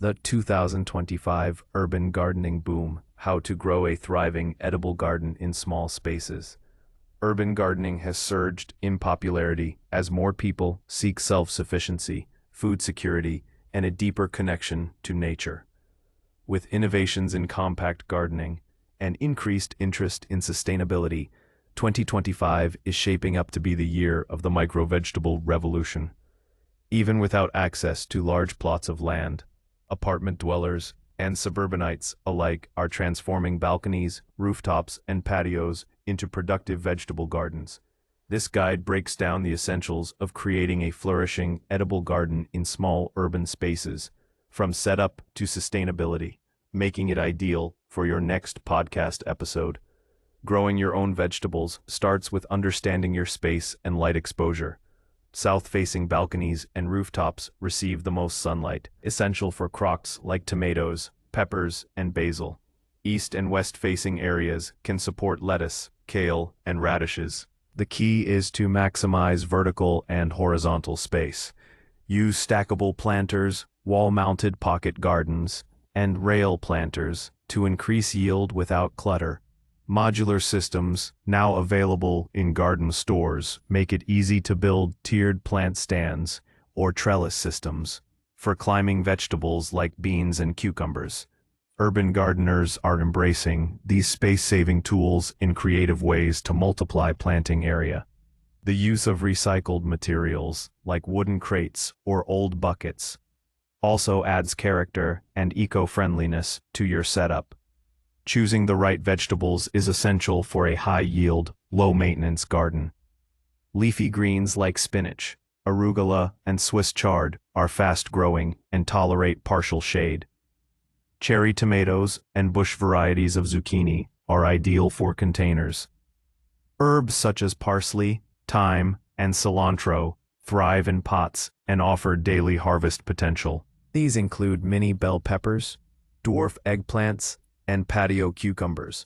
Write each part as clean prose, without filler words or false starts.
The 2025 Urban Gardening Boom: How to Grow a Thriving Edible Garden in Small Spaces. Urban gardening has surged in popularity as more people seek self-sufficiency, food security, and a deeper connection to nature. With innovations in compact gardening and increased interest in sustainability, 2025 is shaping up to be the year of the micro-vegetable revolution. Even without access to large plots of land, apartment dwellers and suburbanites alike are transforming balconies, rooftops, and patios into productive vegetable gardens. This guide breaks down the essentials of creating a flourishing, edible garden in small urban spaces, from setup to sustainability, making it ideal for your next podcast episode. Growing your own vegetables starts with understanding your space and light exposure. South-facing balconies and rooftops receive the most sunlight, essential for crops like tomatoes, peppers, and basil. East and west-facing areas can support lettuce, kale, and radishes. The key is to maximize vertical and horizontal space. Use stackable planters, wall-mounted pocket gardens, and rail planters to increase yield without clutter. Modular systems, now available in garden stores, make it easy to build tiered plant stands or trellis systems for climbing vegetables like beans and cucumbers. Urban gardeners are embracing these space-saving tools in creative ways to multiply planting area. The use of recycled materials, like wooden crates or old buckets, also adds character and eco-friendliness to your setup. Choosing the right vegetables is essential for a high-yield, low-maintenance garden. Leafy greens like spinach, arugula, and Swiss chard are fast-growing and tolerate partial shade. Cherry tomatoes and bush varieties of zucchini are ideal for containers. Herbs such as parsley, thyme, and cilantro thrive in pots and offer daily harvest potential. These include mini bell peppers, dwarf eggplants, and patio cucumbers.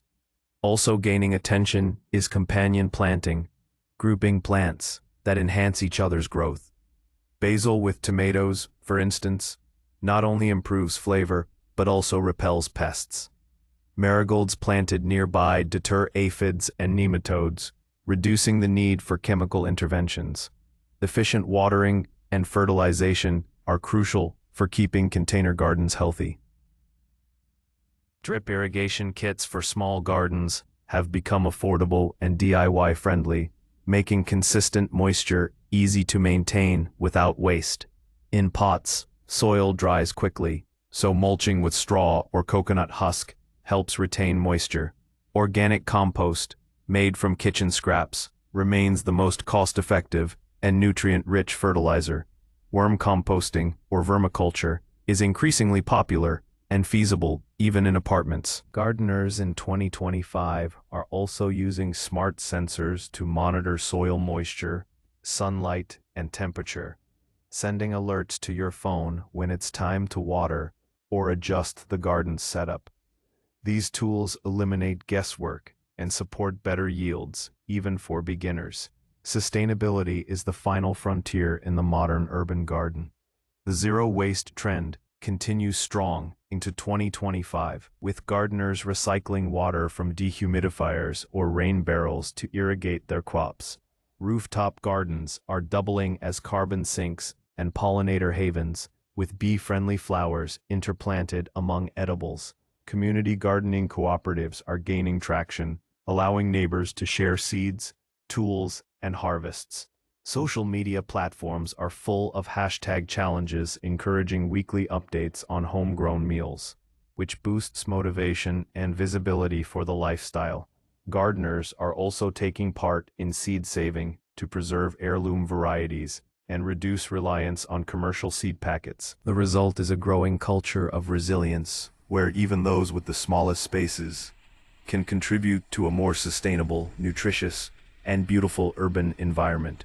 Also gaining attention is companion planting, grouping plants that enhance each other's growth. Basil with tomatoes, for instance, not only improves flavor, but also repels pests. Marigolds planted nearby deter aphids and nematodes, reducing the need for chemical interventions. Efficient watering and fertilization are crucial for keeping container gardens healthy. Drip irrigation kits for small gardens have become affordable and DIY friendly, making consistent moisture easy to maintain without waste. In pots, soil dries quickly, so mulching with straw or coconut husk helps retain moisture. Organic compost, made from kitchen scraps, remains the most cost-effective and nutrient-rich fertilizer. Worm composting, or vermiculture, is increasingly popular and feasible even in apartments. Gardeners in 2025 are also using smart sensors to monitor soil moisture, sunlight, and temperature, sending alerts to your phone when it's time to water or adjust the garden setup. These tools eliminate guesswork and support better yields, even for beginners. Sustainability is the final frontier in the modern urban garden. The zero-waste trend continues strong into 2025, with gardeners recycling water from dehumidifiers or rain barrels to irrigate their crops. Rooftop gardens are doubling as carbon sinks and pollinator havens, with bee-friendly flowers interplanted among edibles. Community gardening cooperatives are gaining traction, allowing neighbors to share seeds, tools, and harvests. Social media platforms are full of hashtag challenges encouraging weekly updates on homegrown meals, which boosts motivation and visibility for the lifestyle. Gardeners are also taking part in seed saving to preserve heirloom varieties and reduce reliance on commercial seed packets. The result is a growing culture of resilience, where even those with the smallest spaces can contribute to a more sustainable, nutritious, and beautiful urban environment.